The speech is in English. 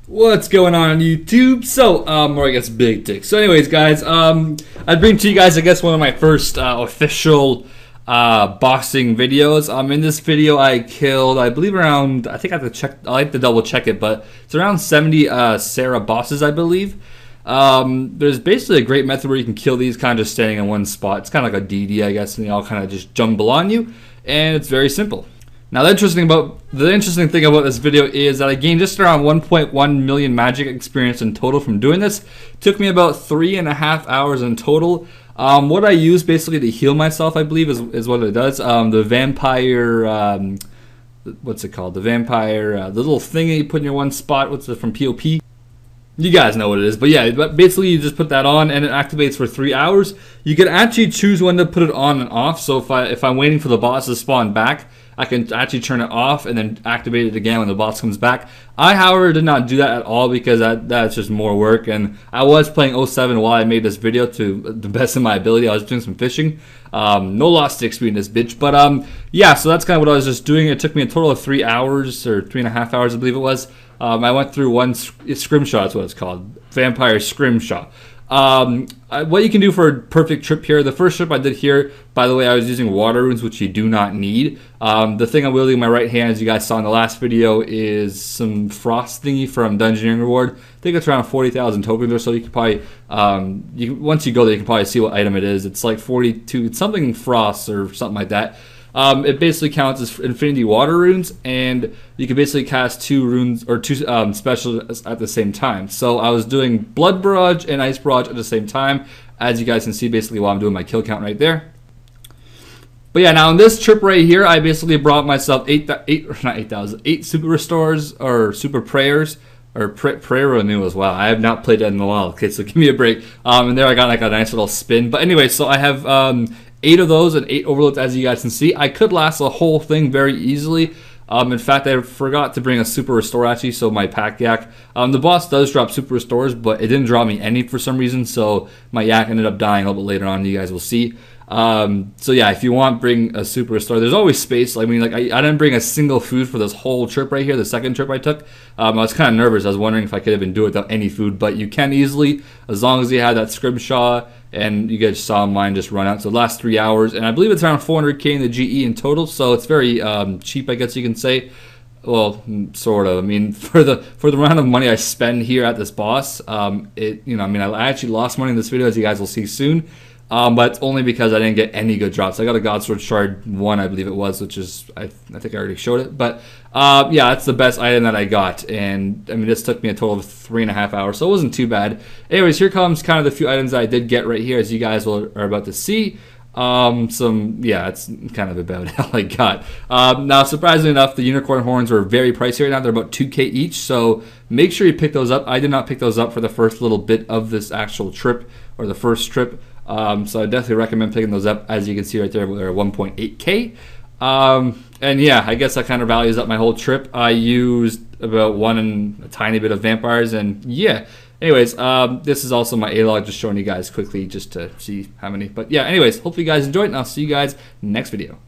What's going on YouTube? So, or I guess big dick. So anyways, guys, I'd bring to you guys, I guess, one of my first official boxing videos. In this video I killed, I believe around, I think I have to check, I like to double check it, but it's around 70 Sara bosses, I believe. There's basically a great method where you can kill these kind of just standing in one spot. It's kind of like a DD, I guess, and they all kind of just jumble on you, and it's very simple. Now the interesting thing about this video is that I gained just around 1.1 million magic experience in total from doing this. It took me about 3.5 hours in total. What I use basically to heal myself, I believe, is what it does. The vampire, what's it called? The vampire, the little thing that you put in your one spot. What's it from POP? You guys know what it is, but yeah, basically you just put that on and it activates for 3 hours. You can actually choose when to put it on and off. So if I'm waiting for the boss to spawn back, I can actually turn it off and then activate it again when the boss comes back. I, however, did not do that at all because that's just more work. And I was playing 07 while I made this video to the best of my ability. I was doing some fishing. No lost XP in this bitch. But yeah, so that's kind of what I was just doing. It took me a total of 3 hours or 3.5 hours, I believe it was. I went through one scrimshaw, that's what it's called. Vampire scrimshaw. What you can do for a perfect trip here, the first trip I did here, by the way, I was using water runes, which you do not need. The thing I'm wielding in my right hand, as you guys saw in the last video, is some frost thingy from Dungeoneering Reward. I think it's around 40,000 tokens or so. You can probably, once you go there, you can probably see what item it is. It's like 42, it's something frost or something like that. It basically counts as infinity water runes, and you can basically cast 2 runes or 2 specials at the same time. So I was doing blood barrage and ice barrage at the same time, as you guys can see basically while I'm doing my kill count right there. But yeah, now in this trip right here, I basically brought myself 8 super restores or super prayers. Or prayer renew as well. I have not played that in a while. Okay, so give me a break. And there I got like a nice little spin. But anyway, so I have 8 of those and 8 overloads, as you guys can see. I could last the whole thing very easily. In fact, I forgot to bring a super restore actually, so my pack yak. The boss does drop super restores, but it didn't drop me any for some reason, so my yak ended up dying a little bit later on. You guys will see. So yeah, if you want, bring a super restore. There's always space. I mean, like I didn't bring a single food for this whole trip right here. The second trip I took, I was kind of nervous. I was wondering if I could even do it without any food, but you can easily, as long as you have that scrimshaw. And you guys saw mine just run out. So the last 3 hours, and I believe it's around 400k in the GE in total. So it's very cheap, I guess you can say. Well, sort of. I mean, for the amount of money I spend here at this boss, I actually lost money in this video, as you guys will see soon. But it's only because I didn't get any good drops. I got a Godsword Shard 1, I believe it was, which is, I think I already showed it. But yeah, that's the best item that I got. And I mean, this took me a total of 3.5 hours, so it wasn't too bad. Anyways, here comes kind of the few items that I did get right here, as you guys are about to see. Yeah, it's kind of about all I got. Now, surprisingly enough, the unicorn horns were very pricey right now. They're about 2k each, so make sure you pick those up. I did not pick those up for the first little bit of this actual trip, or the first trip. So I definitely recommend picking those up. As you can see right there, they're 1.8k. And yeah, I guess that kind of values up my whole trip. I used about 1 and a tiny bit of vampires, and yeah. Anyways, this is also my A-log, just showing you guys quickly just to see how many. But yeah, anyways, hopefully you guys enjoyed, and I'll see you guys next video.